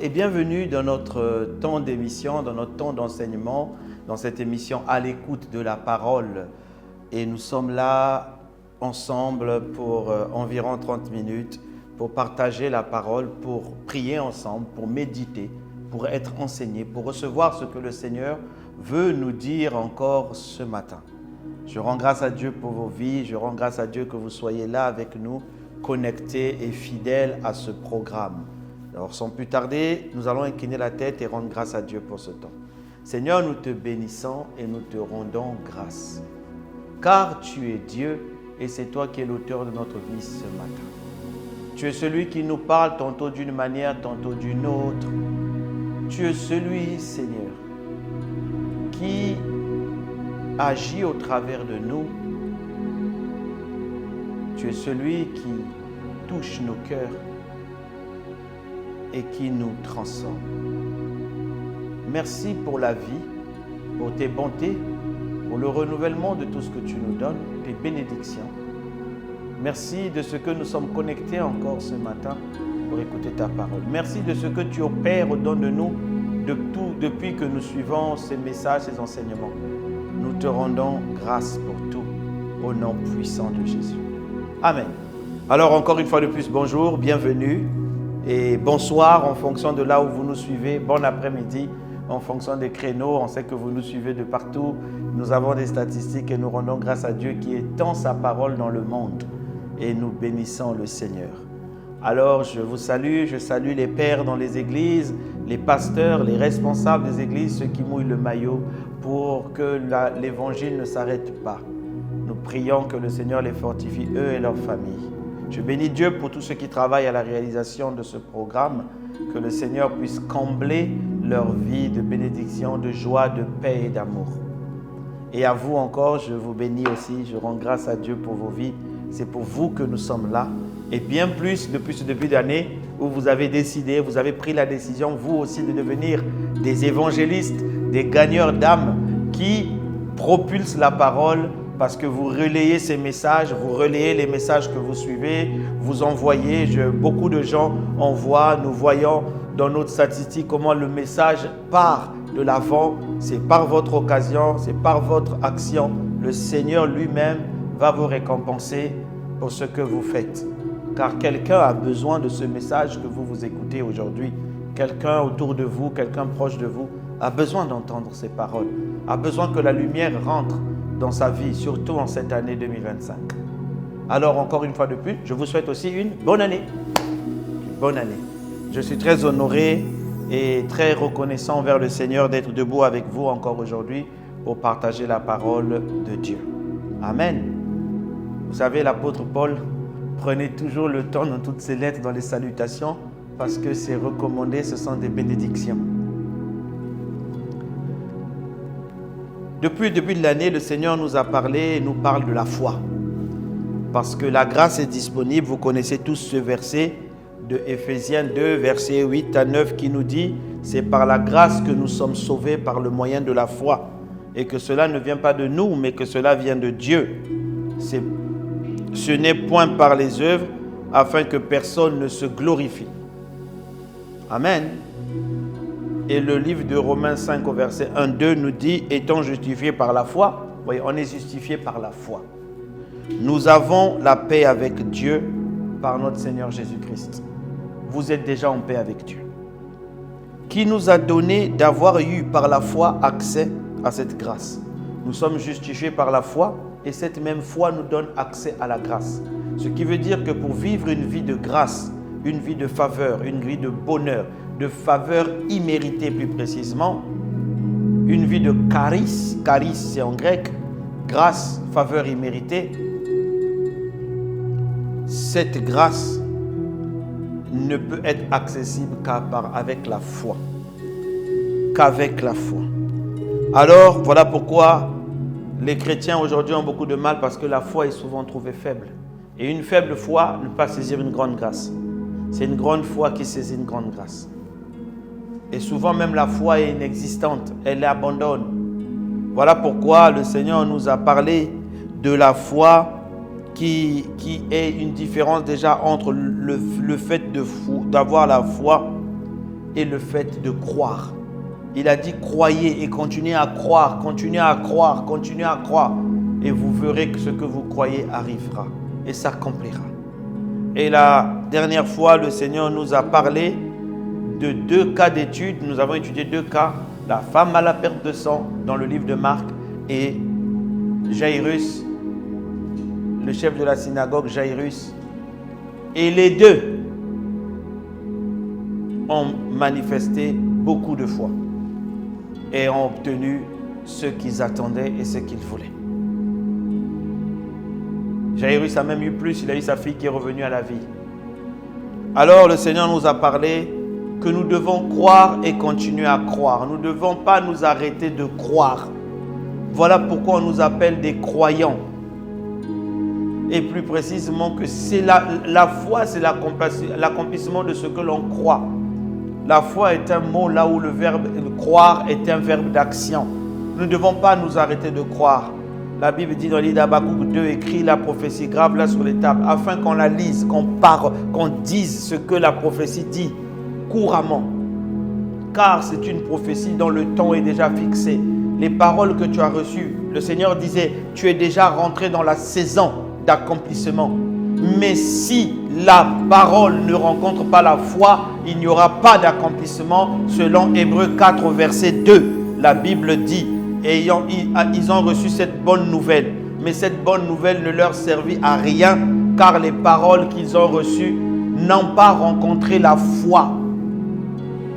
et bienvenue dans notre temps d'émission, dans notre temps d'enseignement, dans cette émission à l'écoute de la parole. Et nous sommes là ensemble pour environ 30 minutes pour partager la parole, pour prier ensemble, pour méditer, pour être enseigné, pour recevoir ce que le Seigneur veut nous dire encore ce matin. Je rends grâce à Dieu pour vos vies, je rends grâce à Dieu que vous soyez là avec nous, connectés et fidèles à ce programme. Alors sans plus tarder, nous allons incliner la tête et rendre grâce à Dieu pour ce temps. Seigneur, nous te bénissons et nous te rendons grâce. Car tu es Dieu et c'est toi qui es l'auteur de notre vie ce matin. Tu es celui qui nous parle tantôt d'une manière, tantôt d'une autre. Tu es celui, Seigneur, qui agit au travers de nous. Tu es celui qui touche nos cœurs et qui nous transforme. Merci pour la vie, pour tes bontés, pour le renouvellement de tout ce que tu nous donnes, tes bénédictions. Merci de ce que nous sommes connectés encore ce matin pour écouter ta parole. Merci de ce que tu opères au-dedans de nous depuis que nous suivons ces messages, ces enseignements. Nous te rendons grâce pour tout, au nom puissant de Jésus. Amen. Alors encore une fois de plus, bonjour, bienvenue et bonsoir en fonction de là où vous nous suivez. Bon après-midi en fonction des créneaux. On sait que vous nous suivez de partout. Nous avons des statistiques et nous rendons grâce à Dieu qui étend sa parole dans le monde. Et nous bénissons le Seigneur. Alors je vous salue, je salue les pères dans les églises, les pasteurs, les responsables des églises, ceux qui mouillent le maillot pour que l'évangile ne s'arrête pas. Nous prions que le Seigneur les fortifie, eux et leurs familles. Je bénis Dieu pour tous ceux qui travaillent à la réalisation de ce programme, que le Seigneur puisse combler leur vie de bénédiction, de joie, de paix et d'amour. Et à vous encore, je vous bénis aussi, je rends grâce à Dieu pour vos vies. C'est pour vous que nous sommes là. Et bien plus depuis ce début d'année où vous avez décidé, vous avez pris la décision, vous aussi, de devenir des évangélistes, des gagneurs d'âmes qui propulsent la parole parce que vous relayez ces messages, vous relayez les messages que vous suivez, vous envoyez. Beaucoup de gens envoient, nous voyons dans notre statistique comment le message part de l'avant. C'est par votre occasion, c'est par votre action. Le Seigneur lui-même va vous récompenser pour ce que vous faites. Car quelqu'un a besoin de ce message que vous écoutez aujourd'hui. Quelqu'un autour de vous, quelqu'un proche de vous, a besoin d'entendre ces paroles, a besoin que la lumière rentre dans sa vie, surtout en cette année 2025. Alors encore une fois de plus, je vous souhaite aussi une bonne année. Une bonne année. Je suis très honoré et très reconnaissant envers le Seigneur d'être debout avec vous encore aujourd'hui pour partager la parole de Dieu. Amen. Vous savez, l'apôtre Paul prenait toujours le temps dans toutes ses lettres, dans les salutations, parce que c'est recommandé, ce sont des bénédictions. Depuis le début de l'année, le Seigneur nous a parlé et nous parle de la foi. Parce que la grâce est disponible. Vous connaissez tous ce verset de Éphésiens 2, versets 8 à 9 qui nous dit « C'est par la grâce que nous sommes sauvés par le moyen de la foi. Et que cela ne vient pas de nous, mais que cela vient de Dieu. Ce n'est point par les œuvres, afin que personne ne se glorifie. » Amen. Et le livre de Romains 5 au verset 1-2 nous dit « Étant justifiés par la foi », voyez, on est justifié par la foi. Nous avons la paix avec Dieu par notre Seigneur Jésus-Christ. Vous êtes déjà en paix avec Dieu. Qui nous a donné d'avoir eu par la foi accès à cette grâce. Nous sommes justifiés par la foi et cette même foi nous donne accès à la grâce. Ce qui veut dire que pour vivre une vie de grâce, une vie de faveur, une vie de bonheur, de faveur imméritée plus précisément, une vie de charis, charis c'est en grec, grâce, faveur imméritée, cette grâce ne peut être accessible qu'avec la foi. Qu'avec la foi. Alors, voilà pourquoi les chrétiens aujourd'hui ont beaucoup de mal parce que la foi est souvent trouvée faible. Et une faible foi ne peut pas saisir une grande grâce. C'est une grande foi qui saisit une grande grâce. Et souvent même la foi est inexistante, elle abandonne. Voilà pourquoi le Seigneur nous a parlé de la foi qui est une différence déjà entre le fait d'avoir la foi est le fait de croire. Il a dit croyez et continuez à croire, continuez à croire, continuez à croire. Et vous verrez que ce que vous croyez arrivera et s'accomplira. Et la dernière fois, le Seigneur nous a parlé de 2 cas d'étude. Nous avons étudié 2 cas. La femme à la perte de sang dans le livre de Marc et Jairus, le chef de la synagogue Jairus. Et les 2 ont manifesté beaucoup de foi et ont obtenu ce qu'ils attendaient et ce qu'ils voulaient. Jairus a même eu plus, il a eu sa fille qui est revenue à la vie. Alors le Seigneur nous a parlé que nous devons croire et continuer à croire. Nous ne devons pas nous arrêter de croire. Voilà pourquoi on nous appelle des croyants. Et plus précisément que c'est la foi, c'est l'accomplissement de ce que l'on croit. La foi est un mot là où le verbe croire est un verbe d'action. Nous ne devons pas nous arrêter de croire. La Bible dit dans le livre d'Habakkuk 2, écrit la prophétie, grave là sur les tables, afin qu'on la lise, qu'on parle, qu'on dise ce que la prophétie dit couramment. Car c'est une prophétie dont le temps est déjà fixé. Les paroles que tu as reçues, le Seigneur disait, tu es déjà rentré dans la saison d'accomplissement. Mais si la parole ne rencontre pas la foi, il n'y aura pas d'accomplissement. Selon Hébreux 4, verset 2, la Bible dit, ils ont reçu cette bonne nouvelle. Mais cette bonne nouvelle ne leur servit à rien, car les paroles qu'ils ont reçues n'ont pas rencontré la foi.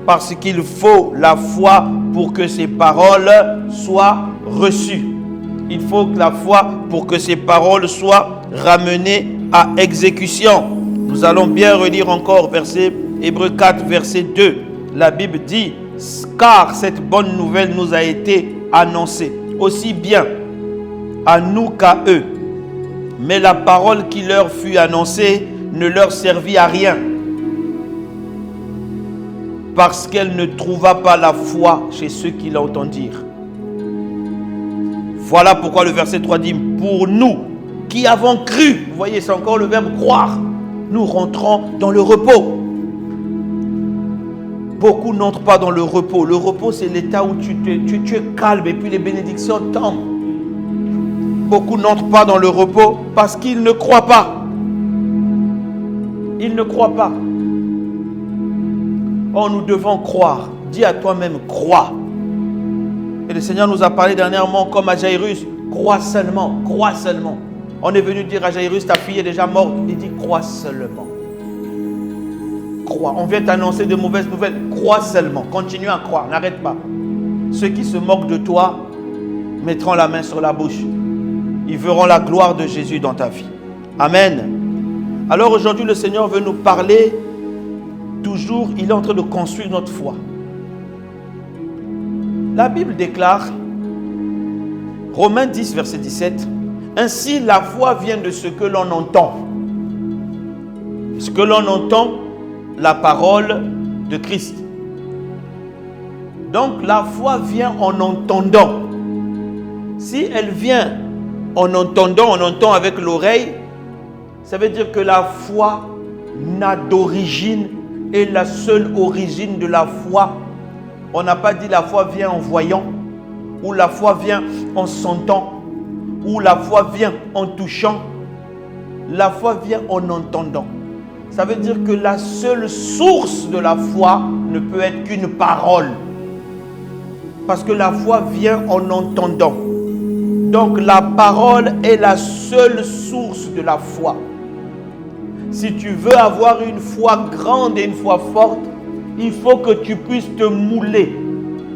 Parce qu'il faut la foi pour que ces paroles soient reçues. Il faut que la foi pour que ces paroles soient ramenées à exécution. Nous allons bien relire encore Hébreux 4, verset 2. La Bible dit, car cette bonne nouvelle nous a été annoncée, aussi bien à nous qu'à eux. Mais la parole qui leur fut annoncée ne leur servit à rien, parce qu'elle ne trouva pas la foi chez ceux qui l'entendirent. Voilà pourquoi le verset 3 dit, pour nous qui avons cru, vous voyez, c'est encore le verbe croire, nous rentrons dans le repos. Beaucoup n'entrent pas dans le repos. Le repos, c'est l'état où tu es calme et puis les bénédictions tombent. Beaucoup n'entrent pas dans le repos parce qu'ils ne croient pas. Ils ne croient pas. Oh, nous devons croire. Dis à toi-même, crois. Et le Seigneur nous a parlé dernièrement comme à Jairus, crois seulement, crois seulement. On est venu dire à Jairus, ta fille est déjà morte. Il dit, crois seulement. Crois. On vient t'annoncer de mauvaises nouvelles. Crois seulement. Continue à croire. N'arrête pas. Ceux qui se moquent de toi mettront la main sur la bouche. Ils verront la gloire de Jésus dans ta vie. Amen. Alors aujourd'hui, le Seigneur veut nous parler. Toujours, il est en train de construire notre foi. La Bible déclare, Romains 10, verset 17, ainsi la foi vient de ce que l'on entend. Ce que l'on entend, la parole de Christ. Donc la foi vient en entendant. Si elle vient en entendant, on entend avec l'oreille, ça veut dire que la foi n'a d'origine et la seule origine de la foi. On n'a pas dit la foi vient en voyant, ou la foi vient en sentant, ou la foi vient en touchant. La foi vient en entendant. Ça veut dire que la seule source de la foi ne peut être qu'une parole. Parce que la foi vient en entendant. Donc la parole est la seule source de la foi. Si tu veux avoir une foi grande et une foi forte, il faut que tu puisses te mouler,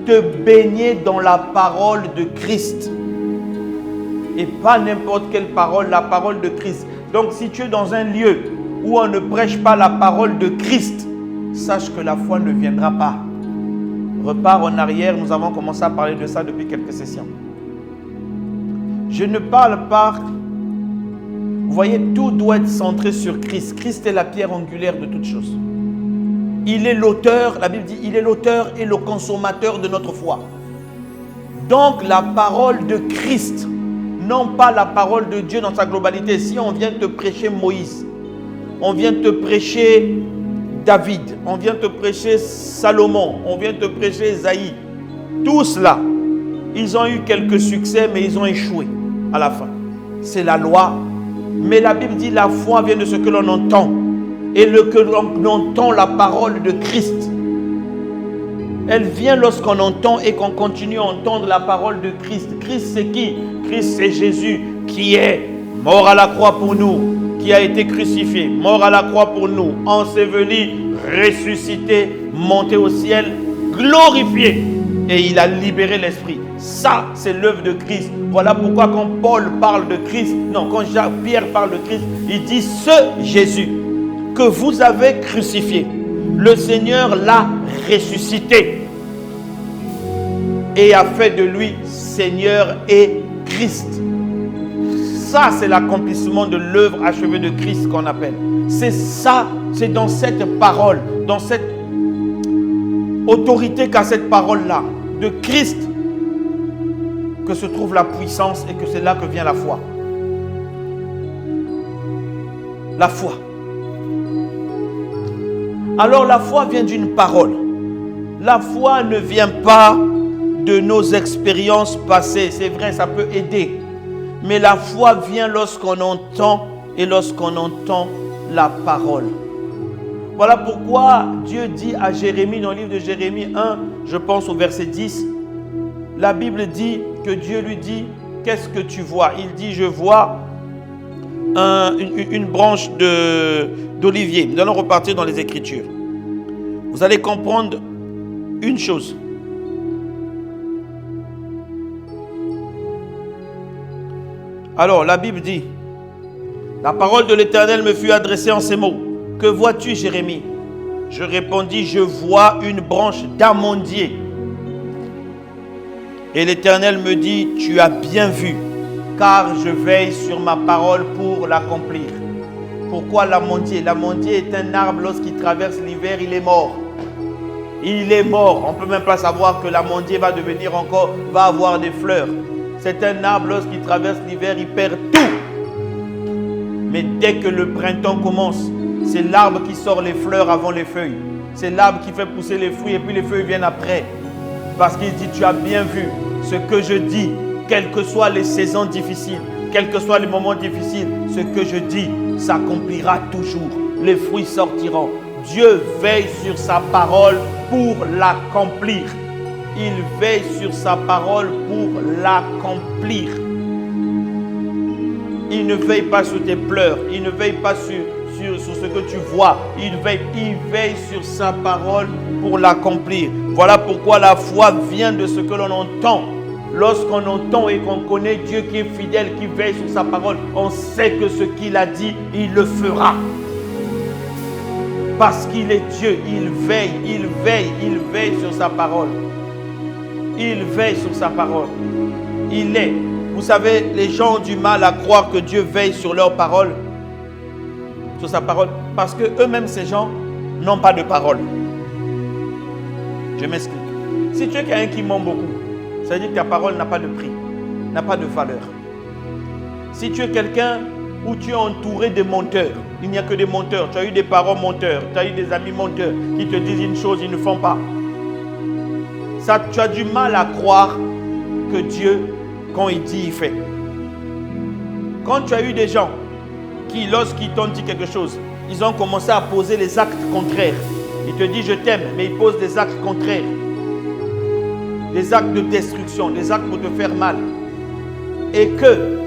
te baigner dans la parole de Christ. Et pas n'importe quelle parole, la parole de Christ. Donc si tu es dans un lieu où on ne prêche pas la parole de Christ, sache que la foi ne viendra pas. Repars en arrière, nous avons commencé à parler de ça depuis quelques sessions. Je ne parle pas... Vous voyez, tout doit être centré sur Christ. Christ est la pierre angulaire de toutes choses. Il est l'auteur, la Bible dit, il est l'auteur et le consommateur de notre foi. Donc la parole de Christ, non pas la parole de Dieu dans sa globalité. Si on vient te prêcher Moïse, on vient te prêcher David, on vient te prêcher Salomon, on vient te prêcher Esaïe. Tous là, ils ont eu quelques succès, mais ils ont échoué à la fin. C'est la loi. Mais la Bible dit la foi vient de ce que l'on entend. Et que l'on entend la parole de Christ. Elle vient lorsqu'on entend et qu'on continue à entendre la parole de Christ. Christ c'est qui? Christ c'est Jésus qui est mort à la croix pour nous, qui a été crucifié, mort à la croix pour nous, enseveli, ressuscité, monté au ciel, glorifié. Et il a libéré l'esprit. Ça, c'est l'œuvre de Christ. Voilà pourquoi quand Paul parle de Christ, non, quand Pierre parle de Christ, il dit ce Jésus que vous avez crucifié, le Seigneur l'a ressuscité et a fait de lui Seigneur et Christ. Ça, c'est l'accomplissement de l'œuvre achevée de Christ qu'on appelle. C'est ça, c'est dans cette parole, dans cette autorité qu'a cette parole-là, de Christ, que se trouve la puissance et que c'est là que vient la foi. La foi. Alors la foi vient d'une parole. La foi ne vient pas de nos expériences passées. C'est vrai, ça peut aider. Mais la foi vient lorsqu'on entend et lorsqu'on entend la parole. Voilà pourquoi Dieu dit à Jérémie, dans le livre de Jérémie 1, je pense au verset 10, la Bible dit que Dieu lui dit, qu'est-ce que tu vois? Il dit, je vois une branche d'olivier. Nous allons repartir dans les Écritures. Vous allez comprendre une chose. Alors, la Bible dit, la parole de l'Éternel me fut adressée en ces mots. Que vois-tu, Jérémie? Je répondis, je vois une branche d'amandier. Et l'Éternel me dit, tu as bien vu, car je veille sur ma parole pour l'accomplir. Pourquoi l'amandier? L'amandier est un arbre, lorsqu'il traverse l'hiver, il est mort. Il est mort. On ne peut même pas savoir que l'amandier va devenir encore, va avoir des fleurs. C'est un arbre, lorsqu'il traverse l'hiver, il perd tout. Mais dès que le printemps commence, c'est l'arbre qui sort les fleurs avant les feuilles. C'est l'arbre qui fait pousser les fruits et puis les feuilles viennent après. Parce qu'il dit, tu as bien vu ce que je dis, quelles que soient les saisons difficiles, quels que soient les moments difficiles, ce que je dis s'accomplira toujours. Les fruits sortiront. Dieu veille sur sa parole pour l'accomplir. Il veille sur sa parole pour l'accomplir. Il ne veille pas sur tes pleurs. Il ne veille pas sur ce que tu vois. Il veille sur sa parole pour l'accomplir. Voilà pourquoi la foi vient de ce que l'on entend. Lorsqu'on entend et qu'on connaît Dieu qui est fidèle, qui veille sur sa parole, on sait que ce qu'il a dit, il le fera. Parce qu'il est Dieu, il veille sur sa parole. Il veille sur sa parole. Il est. Vous savez, les gens ont du mal à croire que Dieu veille sur leur parole, sur sa parole, parce que eux-mêmes, ces gens, n'ont pas de parole. Je m'explique. Si tu es quelqu'un qui ment beaucoup, ça veut dire que ta parole n'a pas de prix, n'a pas de valeur. Si tu es quelqu'un où tu es entouré de menteurs, il n'y a que des menteurs, tu as eu des parents menteurs, tu as eu des amis menteurs qui te disent une chose, ils ne font pas. Ça, tu as du mal à croire que Dieu, quand il dit, il fait. Quand tu as eu des gens qui, lorsqu'ils t'ont dit quelque chose, ils ont commencé à poser les actes contraires. Ils te disent je t'aime, mais ils posent des actes contraires. Des actes de destruction, des actes pour te faire mal. Et que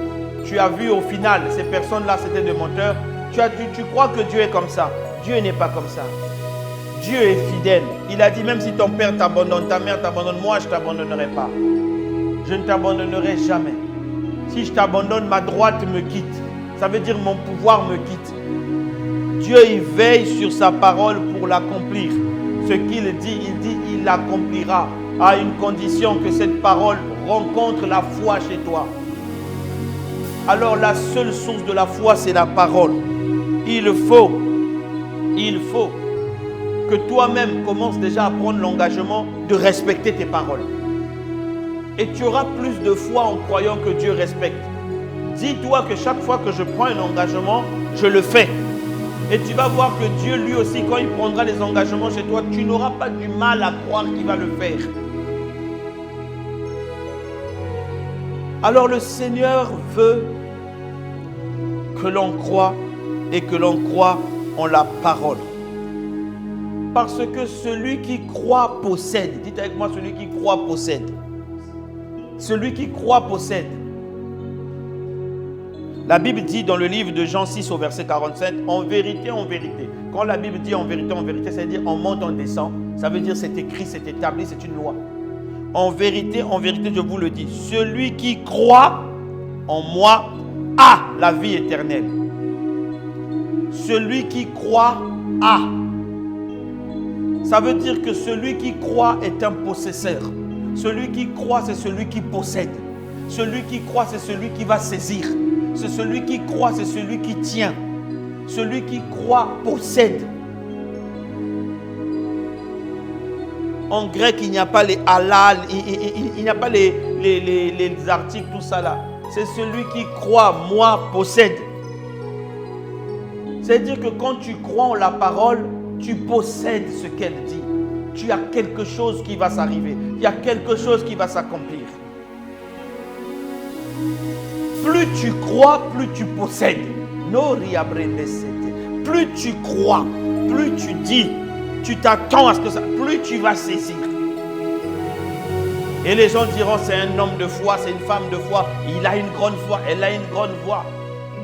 tu as vu au final, ces personnes-là, c'était des menteurs. Tu crois que Dieu est comme ça. Dieu n'est pas comme ça. Dieu est fidèle. Il a dit, même si ton père t'abandonne, ta mère t'abandonne, moi je ne t'abandonnerai pas. Je ne t'abandonnerai jamais. Si je t'abandonne, ma droite me quitte. Ça veut dire mon pouvoir me quitte. Dieu, il veille sur sa parole pour l'accomplir. Ce qu'il dit, il l'accomplira à une condition que cette parole rencontre la foi chez toi. Alors la seule source de la foi, c'est la parole. Il faut que toi-même commences déjà à prendre l'engagement de respecter tes paroles. Et tu auras plus de foi en croyant que Dieu respecte. Dis-toi que chaque fois que je prends un engagement, je le fais. Et tu vas voir que Dieu, lui aussi, quand il prendra des engagements chez toi, tu n'auras pas du mal à croire qu'il va le faire. Alors le Seigneur veut que l'on croie et que l'on croie en la parole. Parce que celui qui croit possède. Dites avec moi, celui qui croit possède. Celui qui croit possède. La Bible dit dans le livre de Jean 6 au verset 47, en vérité, quand la Bible dit en vérité, ça veut dire en monte, en descend. Ça veut dire c'est écrit, c'est établi, c'est une loi. En vérité, je vous le dis, celui qui croit en moi a la vie éternelle. Celui qui croit a. Ça veut dire que celui qui croit est un possesseur. Celui qui croit, c'est celui qui possède. Celui qui croit, c'est celui qui va saisir. C'est celui qui croit, c'est celui qui tient. Celui qui croit possède. En grec, il n'y a pas les halal, il n'y a pas les articles, tout ça là. C'est celui qui croit, moi, possède. C'est-à-dire que quand tu crois en la parole, tu possèdes ce qu'elle dit. Tu as quelque chose qui va s'arriver. Il y a quelque chose qui va s'accomplir. Plus tu crois, plus tu possèdes. Plus tu crois, plus tu dis, tu t'attends à ce que ça, plus tu vas saisir. Et les gens diront, c'est un homme de foi, c'est une femme de foi, il a une grande foi, elle a une grande voix.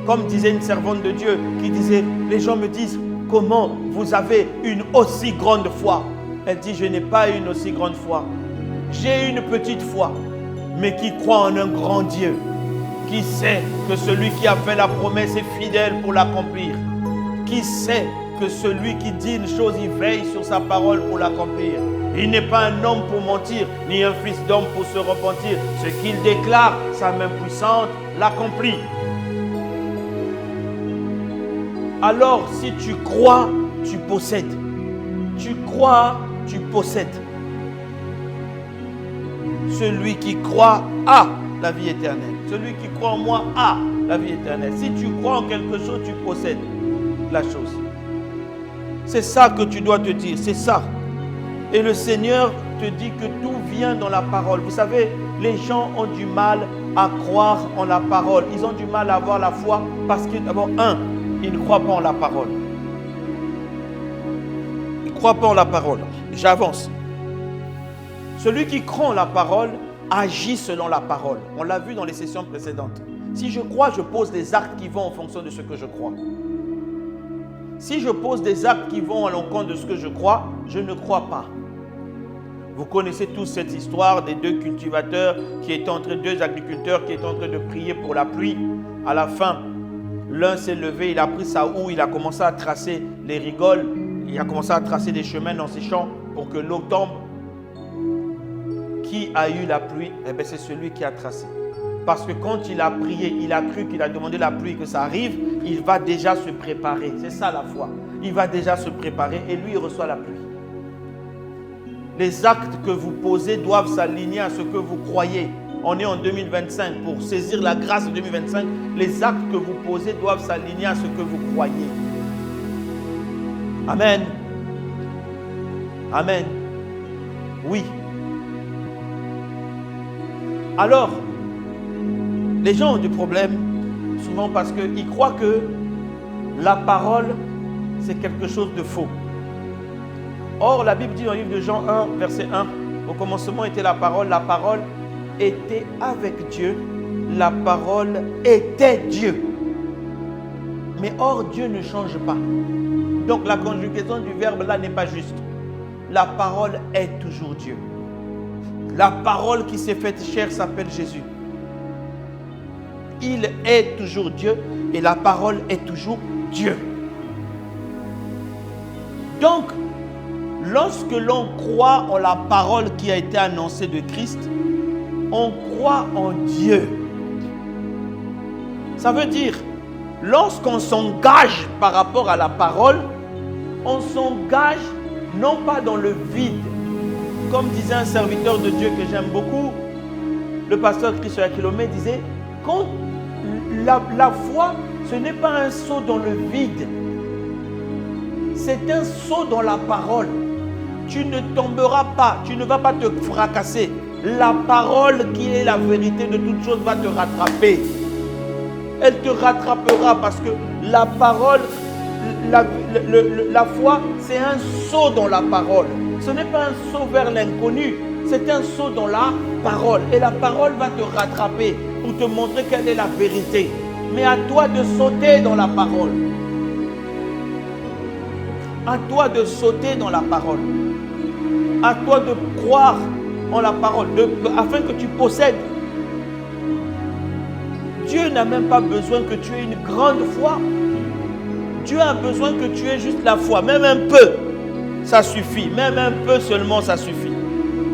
Comme disait une servante de Dieu qui disait, les gens me disent, comment vous avez une aussi grande foi? Elle dit, je n'ai pas une aussi grande foi. J'ai une petite foi, mais qui croit en un grand Dieu, qui sait que celui qui a fait la promesse est fidèle pour l'accomplir, qui sait que celui qui dit une chose, il veille sur sa parole pour l'accomplir. Il n'est pas un homme pour mentir, ni un fils d'homme pour se repentir. Ce qu'il déclare, sa main puissante l'accomplit. Alors, si tu crois, tu possèdes. Tu crois, tu possèdes. Celui qui croit a la vie éternelle. Celui qui croit en moi a la vie éternelle. Si tu crois en quelque chose, tu possèdes la chose. C'est ça que tu dois te dire, c'est ça. Et le Seigneur te dit que tout vient dans la parole. Vous savez, les gens ont du mal à croire en la parole. Ils ont du mal à avoir la foi parce que, d'abord, ils ne croient pas en la parole. Ils ne croient pas en la parole. J'avance. Celui qui croit en la parole agit selon la parole. On l'a vu dans les sessions précédentes. Si je crois, je pose des actes qui vont en fonction de ce que je crois. Si je pose des actes qui vont à l'encontre de ce que je crois, je ne crois pas. Vous connaissez tous cette histoire des deux cultivateurs deux agriculteurs qui étaient en train de prier pour la pluie. À la fin, l'un s'est levé, il a pris sa houe, il a commencé à tracer les rigoles, il a commencé à tracer des chemins dans ses champs pour que l'eau tombe. Qui a eu la pluie? Eh bien, c'est celui qui a tracé. Parce que quand il a prié, il a cru qu'il a demandé la pluie, que ça arrive, il va déjà se préparer. C'est ça la foi. Il va déjà se préparer et lui, il reçoit la pluie. Les actes que vous posez doivent s'aligner à ce que vous croyez. On est en 2025. Pour saisir la grâce de 2025, les actes que vous posez doivent s'aligner à ce que vous croyez. Amen. Amen. Oui. Alors, les gens ont du problème, souvent parce qu'ils croient que la parole, c'est quelque chose de faux. Or, la Bible dit dans le livre de Jean 1, verset 1, au commencement était la parole était avec Dieu, la parole était Dieu. Mais or, Dieu ne change pas. Donc, la conjugaison du verbe là n'est pas juste. La parole est toujours Dieu. La parole qui s'est faite chair s'appelle Jésus. Il est toujours Dieu et la parole est toujours Dieu. Donc, lorsque l'on croit en la parole qui a été annoncée de Christ, on croit en Dieu. Ça veut dire, lorsqu'on s'engage par rapport à la parole, on s'engage non pas dans le vide. Comme disait un serviteur de Dieu que j'aime beaucoup, le pasteur Christophe Akilomé disait, quand la foi, ce n'est pas un saut dans le vide. C'est un saut dans la parole. Tu ne tomberas pas, tu ne vas pas te fracasser. La parole qui est la vérité de toutes choses va te rattraper. Elle te rattrapera parce que la parole, la foi, c'est un saut dans la parole. Ce n'est pas un saut vers l'inconnu, c'est un saut dans la parole. Et la parole va te rattraper pour te montrer quelle est la vérité. Mais à toi de sauter dans la parole. À toi de sauter dans la parole. À toi de croire en la parole, afin que tu possèdes. Dieu n'a même pas besoin que tu aies une grande foi. Dieu a besoin que tu aies juste la foi. Même un peu, ça suffit. Même un peu seulement, ça suffit.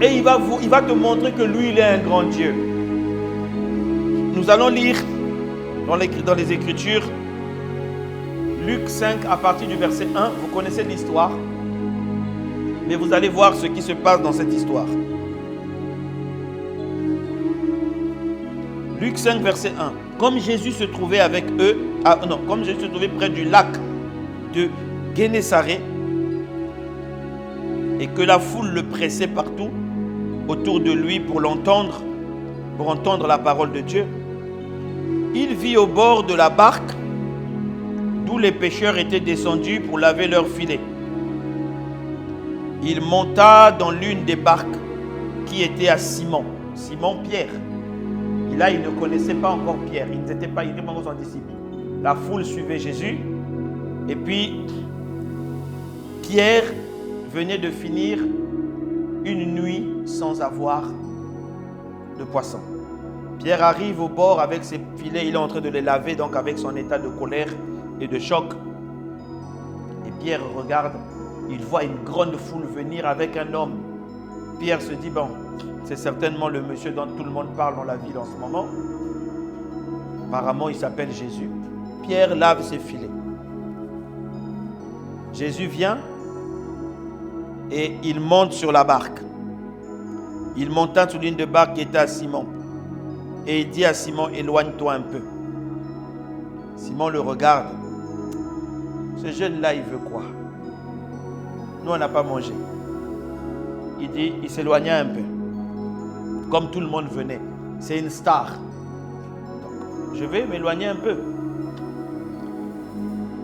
Et il va te montrer que lui, il est un grand Dieu. Nous allons lire dans les Écritures, Luc 5 à partir du verset 1. Vous connaissez l'histoire, mais vous allez voir ce qui se passe dans cette histoire. Luc 5 verset 1. Comme Jésus se trouvait avec eux, comme Jésus se trouvait près du lac de Guénézareth et que la foule le pressait partout autour de lui pour entendre la parole de Dieu, il vit au bord de la barque d'où les pêcheurs étaient descendus pour laver leurs filets. Il monta dans l'une des barques qui était à Simon Pierre. Et là, il ne connaissait pas encore Pierre. Il n'était pas encore son disciple. La foule suivait Jésus. Et puis, Pierre venait de finir une nuit sans avoir de poisson. Pierre arrive au bord avec ses filets. Il est en train de les laver, donc avec son état de colère et de choc. Et Pierre regarde. Il voit une grande foule venir avec un homme. Pierre se dit, bon, c'est certainement le monsieur dont tout le monde parle dans la ville en ce moment. Apparemment, il s'appelle Jésus. Pierre lave ses filets. Jésus vient et il monte sur la barque. Il monta sur l'une des barques qui était à Simon. Et il dit à Simon, éloigne-toi un peu. Simon le regarde. Ce jeune-là, il veut quoi? Nous, on n'a pas mangé. Il s'éloigna un peu. Comme tout le monde venait. C'est une star. Donc, je vais m'éloigner un peu.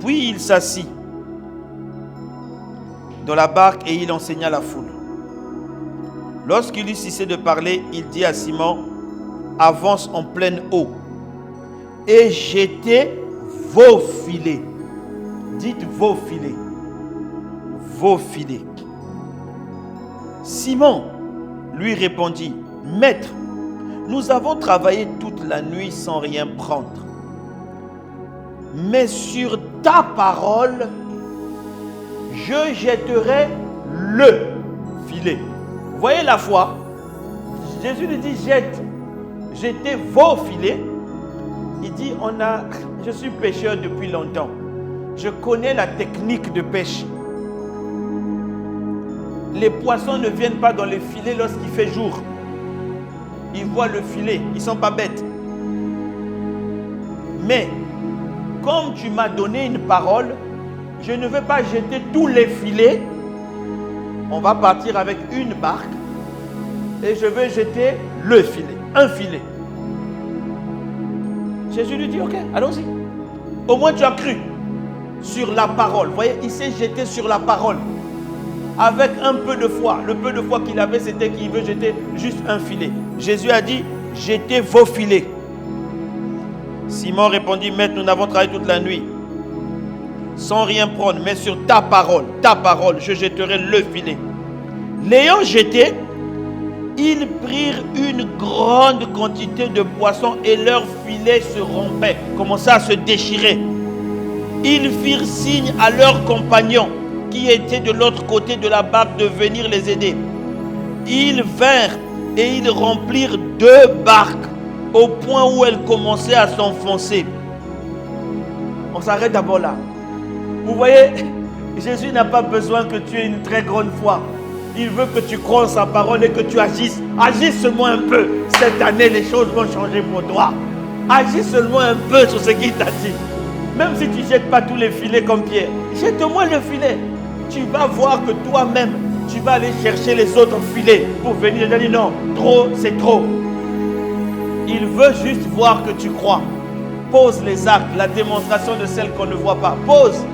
Puis il s'assit dans la barque et il enseigna la foule. Lorsqu'il eut cessé de parler, il dit à Simon, avance en pleine eau et jetez vos filets. Dites vos filets. Vos filets. Simon lui répondit, Maître, nous avons travaillé toute la nuit sans rien prendre. Mais sur ta parole, je jetterai le filet. Vous voyez la foi? Jésus lui dit, jetez vos filets. Il dit, je suis pêcheur depuis longtemps. Je connais la technique de pêche. Les poissons ne viennent pas dans les filets lorsqu'il fait jour. Ils voient le filet, ils ne sont pas bêtes. Mais, comme tu m'as donné une parole, je ne veux pas jeter tous les filets. On va partir avec une barque et je vais jeter le filet, un filet. Jésus lui dit, ok, allons-y. Au moins tu as cru sur la parole. Vous voyez, il s'est jeté sur la parole. Avec un peu de foi. Le peu de foi qu'il avait, c'était qu'il veut jeter juste un filet. Jésus a dit, jetez vos filets. Simon répondit, Maître, nous n'avons travaillé toute la nuit, sans rien prendre, mais sur ta parole, je jetterai le filet. L'ayant jeté, ils prirent une grande quantité de poissons et leur filet se rompait, commençait à se déchirer. Ils firent signe à leurs compagnons qui étaient de l'autre côté de la barque de venir les aider. Ils vinrent et ils remplirent 2 barques au point où elles commençaient à s'enfoncer. On s'arrête d'abord là. Vous voyez, Jésus n'a pas besoin que tu aies une très grande foi. Il veut que tu crois en sa parole et que tu agisses. Agis seulement un peu. Cette année, les choses vont changer pour toi. Agis seulement un peu sur ce qu'il t'a dit. Même si tu ne jettes pas tous les filets comme Pierre, jette-moi le filet. Tu vas voir que toi-même, tu vas aller chercher les autres filets pour venir et dire non, trop, c'est trop. Il veut juste voir que tu crois. Pose les actes, la démonstration de celle qu'on ne voit pas. Pose.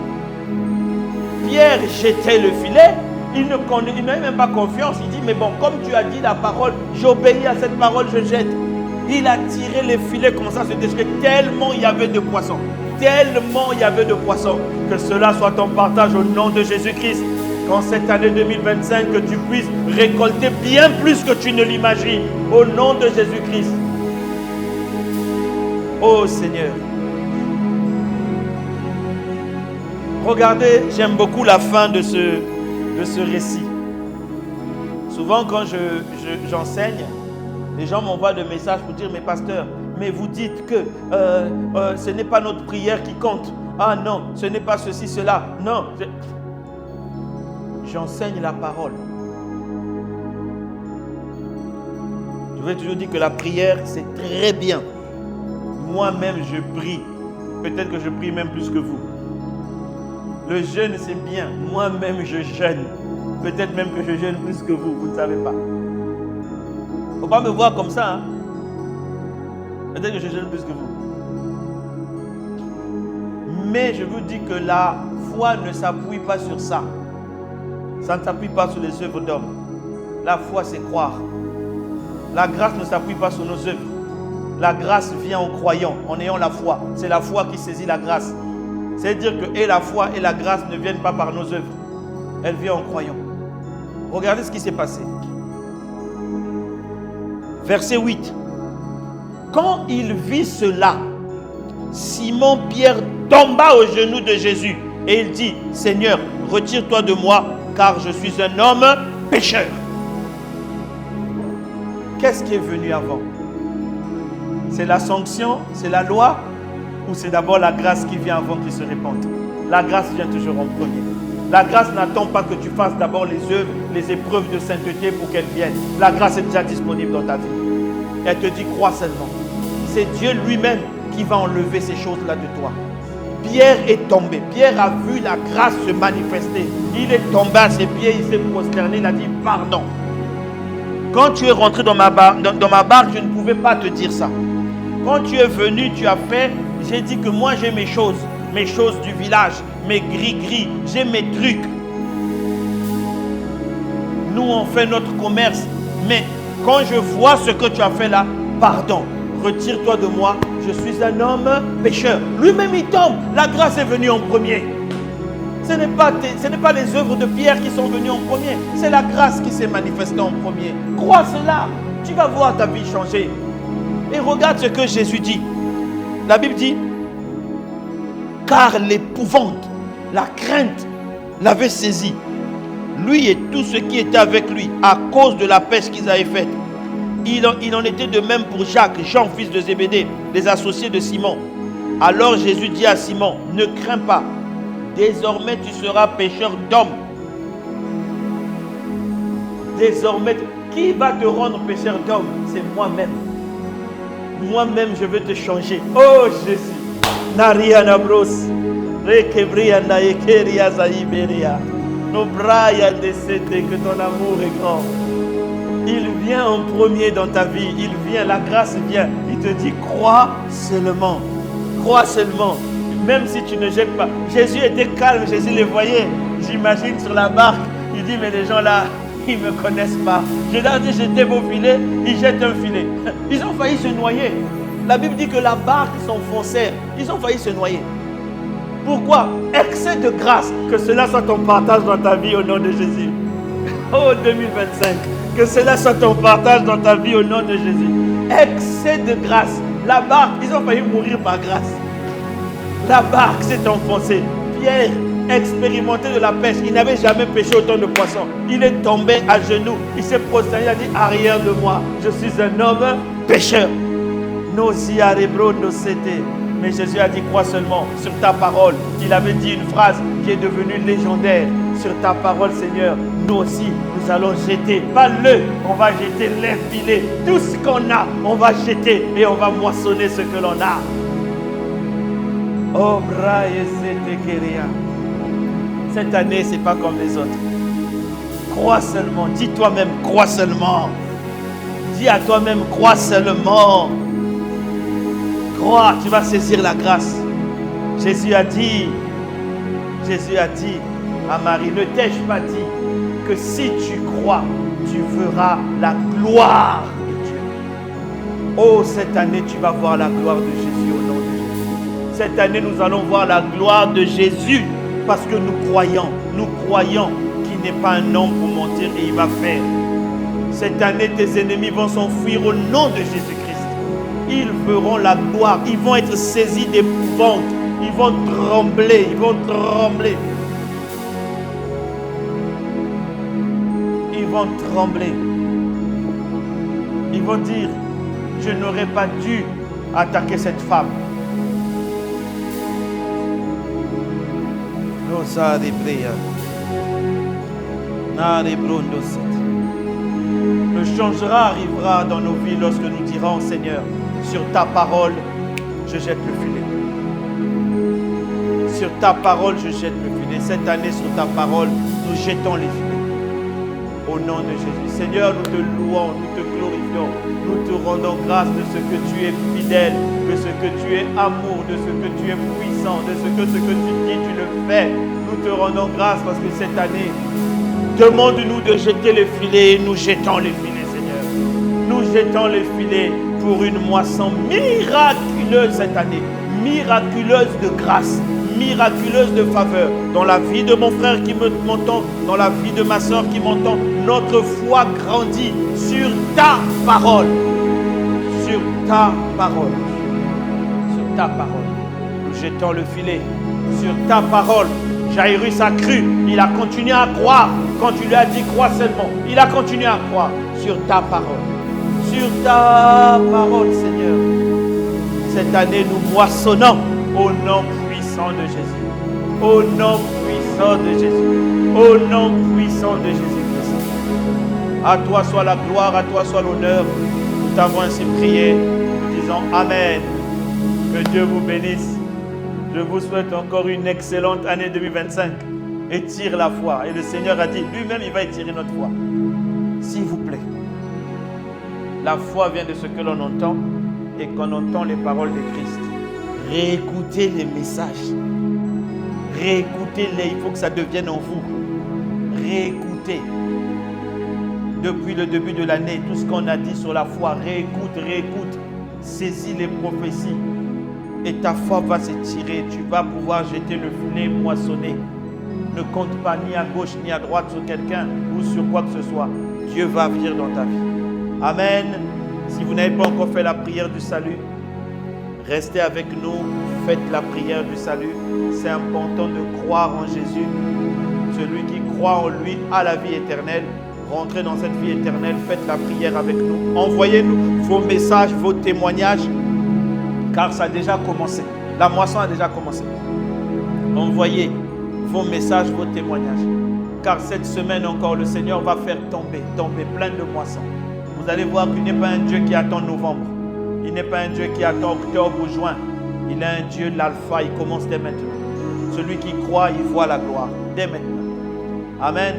Pierre jetait le filet. Il n'avait même pas confiance. Il dit, mais bon, comme tu as dit la parole, j'obéis à cette parole, je jette. Il a tiré les filets comme ça, se déchirer tellement il y avait de poissons. Tellement il y avait de poissons. Que cela soit ton partage au nom de Jésus-Christ. Qu'en cette année 2025, que tu puisses récolter bien plus que tu ne l'imagines. Au nom de Jésus-Christ. Oh Seigneur. Regardez, j'aime beaucoup la fin de ce récit. Souvent quand j'enseigne, les gens m'envoient des messages pour dire, mais pasteur, mais vous dites que ce n'est pas notre prière qui compte. Ah non, ce n'est pas ceci, cela. Non, j'enseigne la parole. Je vous ai toujours dit que la prière, c'est très bien. Moi-même, je prie. Peut-être que je prie même plus que vous. Le jeûne, c'est bien. Moi-même, je jeûne. Peut-être même que je jeûne plus que vous. Vous ne savez pas. Il ne faut pas me voir comme ça. Hein? Peut-être que je jeûne plus que vous. Mais je vous dis que la foi ne s'appuie pas sur ça. Ça ne s'appuie pas sur les œuvres d'hommes. La foi, c'est croire. La grâce ne s'appuie pas sur nos œuvres. La grâce vient en croyant, en ayant la foi. C'est la foi qui saisit la grâce. C'est-à-dire que et la foi et la grâce ne viennent pas par nos œuvres. Elles viennent en croyant. Regardez ce qui s'est passé. Verset 8. Quand il vit cela, Simon-Pierre tomba aux genoux de Jésus et il dit, Seigneur, retire-toi de moi, car je suis un homme pécheur. Qu'est-ce qui est venu avant? C'est la sanction, c'est la loi, ou c'est d'abord la grâce qui vient avant qu'il se répande? La grâce vient toujours en premier. La grâce n'attend pas que tu fasses d'abord les œuvres, les épreuves de sainteté pour qu'elles viennent. La grâce est déjà disponible dans ta vie. Elle te dit, crois seulement. C'est Dieu lui-même qui va enlever ces choses-là de toi. Pierre est tombé. Pierre a vu la grâce se manifester. Il est tombé à ses pieds, il s'est prosterné, il a dit pardon. Quand tu es rentré dans ma barque, je ne pouvais pas te dire ça. Quand tu es venu, tu as fait, j'ai dit que moi j'ai mes choses du village, mes gris-gris, j'ai mes trucs. Nous on fait notre commerce, mais quand je vois ce que tu as fait là, pardon, retire-toi de moi, je suis un homme pécheur. Lui-même il tombe, la grâce est venue en premier. Ce n'est pas les œuvres de Pierre qui sont venues en premier, c'est la grâce qui s'est manifestée en premier. Crois cela, tu vas voir ta vie changer. Et regarde ce que Jésus dit. La Bible dit, car l'épouvante, la crainte l'avait saisi, lui et tous ceux qui étaient avec lui, à cause de la pêche qu'ils avaient faite. Il en était de même pour Jacques, Jean, fils de Zébédée, les associés de Simon. Alors Jésus dit à Simon, ne crains pas, désormais tu seras pêcheur d'hommes. Désormais, qui va te rendre pêcheur d'hommes? C'est moi-même. Moi-même, je veux te changer. Oh Jésus. Nariana bros. Rekebria na ekeria zaiberia. No braya desete, que ton amour est grand. Il vient en premier dans ta vie. Il vient, la grâce vient. Il te dit, crois seulement. Crois seulement. Même si tu ne jettes pas. Jésus était calme, Jésus les voyait. J'imagine sur la barque. Il dit, mais les gens là, ils ne me connaissent pas. Je leur dis, jetez vos filets. Ils jettent un filet. Ils ont failli se noyer. La Bible dit que la barque s'enfonçait. Ils ont failli se noyer. Pourquoi? Excès de grâce. Que cela soit ton partage dans ta vie au nom de Jésus. Oh 2025. Que cela soit ton partage dans ta vie au nom de Jésus. Excès de grâce. La barque, ils ont failli mourir par grâce. La barque s'est enfoncée. Pierre, expérimenté de la pêche, il n'avait jamais pêché autant de poissons. Il est tombé à genoux. Il s'est prosterné, il a dit, arrière de moi, je suis un homme pécheur. Mais Jésus a dit, crois seulement sur ta parole. Il avait dit une phrase qui est devenue légendaire. Sur ta parole, Seigneur, nous aussi, nous allons jeter. Pas on va jeter les filets. Tout ce qu'on a, on va jeter et on va moissonner ce que l'on a. Oh, braille, c'était Kéria. Cette année, c'est pas comme les autres. Crois seulement. Dis toi-même, crois seulement. Dis à toi-même, crois seulement. Crois, tu vas saisir la grâce. Jésus a dit à Marie, ne t'ai-je pas dit que si tu crois, tu verras la gloire de Dieu. Oh, cette année, tu vas voir la gloire de Jésus au nom de Jésus. Cette année, nous allons voir la gloire de Jésus parce que nous croyons qu'il n'est pas un homme pour mentir et il va faire. Cette année, tes ennemis vont s'enfuir au nom de Jésus-Christ. Ils verront la gloire, ils vont être saisis d'épouvante, ils vont trembler, Ils vont trembler. Ils vont dire, je n'aurais pas dû attaquer cette femme. Le changement arrivera dans nos vies lorsque nous dirons, Seigneur, sur ta parole, je jette le filet. Sur ta parole, je jette le filet. Cette année, sur ta parole, nous jetons les filets. Au nom de Jésus. Seigneur, nous te louons, nous te glorifions. Nous te rendons grâce de ce que tu es fidèle, de ce que tu es amour, de ce que tu es puissant, de ce que tu dis, tu le fais. Nous te rendons grâce parce que cette année, demande-nous de jeter les filets et nous jetons les filets, Seigneur. Nous jetons les filets pour une moisson miraculeuse cette année, miraculeuse de grâce, miraculeuse de faveur. Dans la vie de mon frère qui m'entend, dans la vie de ma soeur qui m'entend, notre foi grandit sur ta parole. Sur ta parole. Sur ta parole. Nous jetons le filet sur ta parole. Jairus a cru, il a continué à croire. Quand tu lui as dit crois seulement, il a continué à croire sur ta parole. Sur ta parole, Seigneur. Cette année, nous moissonnons au nom puissant de Jésus. Au nom puissant de Jésus. Au nom puissant de Jésus-Christ. À toi soit la gloire, à toi soit l'honneur. Nous t'avons ainsi prié. Nous disons Amen. Que Dieu vous bénisse. Je vous souhaite encore une excellente année 2025. Étire la foi. Et le Seigneur a dit, lui-même, il va étirer notre foi. S'il vous plaît. La foi vient de ce que l'on entend et qu'on entend les paroles de Christ. Réécoutez les messages. Réécoutez-les. Il faut que ça devienne en vous. Réécoutez. Depuis le début de l'année, tout ce qu'on a dit sur la foi, réécoute. Saisis les prophéties. Et ta foi va s'étirer. Tu vas pouvoir jeter le filet moissonné. Ne compte pas ni à gauche ni à droite sur quelqu'un ou sur quoi que ce soit. Dieu va venir dans ta vie. Amen. Si vous n'avez pas encore fait la prière du salut, restez avec nous. Faites la prière du salut. C'est important de croire en Jésus. Celui qui croit en lui a la vie éternelle. Rentrez dans cette vie éternelle. Faites la prière avec nous. Envoyez-nous vos messages, vos témoignages. Car ça a déjà commencé. La moisson a déjà commencé. Envoyez vos messages, vos témoignages. Car cette semaine encore, le Seigneur va faire tomber plein de moissons. Vous allez voir qu'il n'est pas un Dieu qui attend novembre. Il n'est pas un Dieu qui attend octobre ou juin. Il est un Dieu de l'alpha. Il commence dès maintenant. Celui qui croit, il voit la gloire dès maintenant. Amen.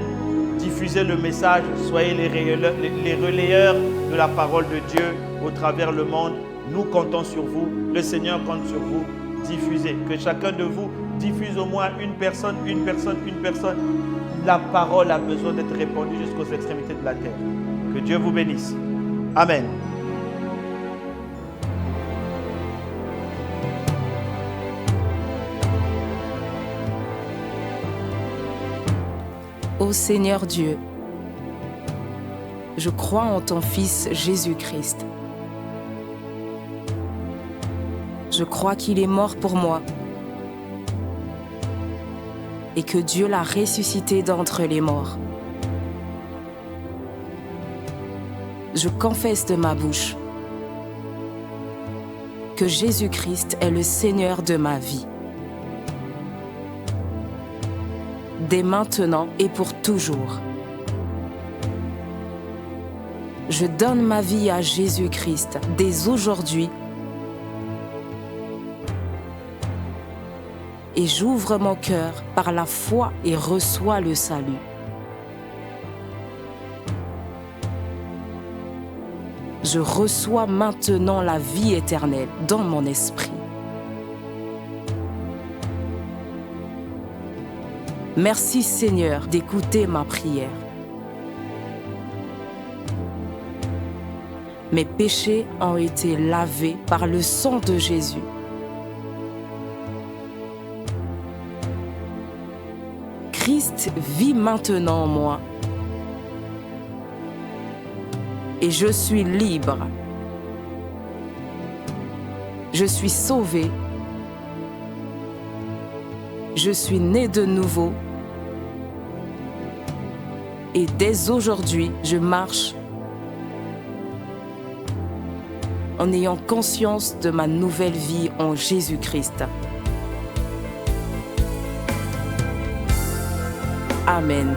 Diffusez le message. Soyez les relayeurs de la parole de Dieu au travers le monde. Nous comptons sur vous. Le Seigneur compte sur vous. Diffusez. Que chacun de vous diffuse au moins une personne. La parole a besoin d'être répandue jusqu'aux extrémités de la terre. Que Dieu vous bénisse. Amen. Ô Seigneur Dieu, je crois en ton Fils Jésus-Christ. Je crois qu'il est mort pour moi et que Dieu l'a ressuscité d'entre les morts. Je confesse de ma bouche que Jésus-Christ est le Seigneur de ma vie. Dès maintenant et pour toujours. Je donne ma vie à Jésus-Christ dès aujourd'hui et j'ouvre mon cœur par la foi et reçois le salut. Je reçois maintenant la vie éternelle dans mon esprit. Merci Seigneur d'écouter ma prière. Mes péchés ont été lavés par le sang de Jésus. Christ vit maintenant en moi. Et je suis libre. Je suis sauvé. Je suis né de nouveau. Et dès aujourd'hui, je marche en ayant conscience de ma nouvelle vie en Jésus-Christ. Amen.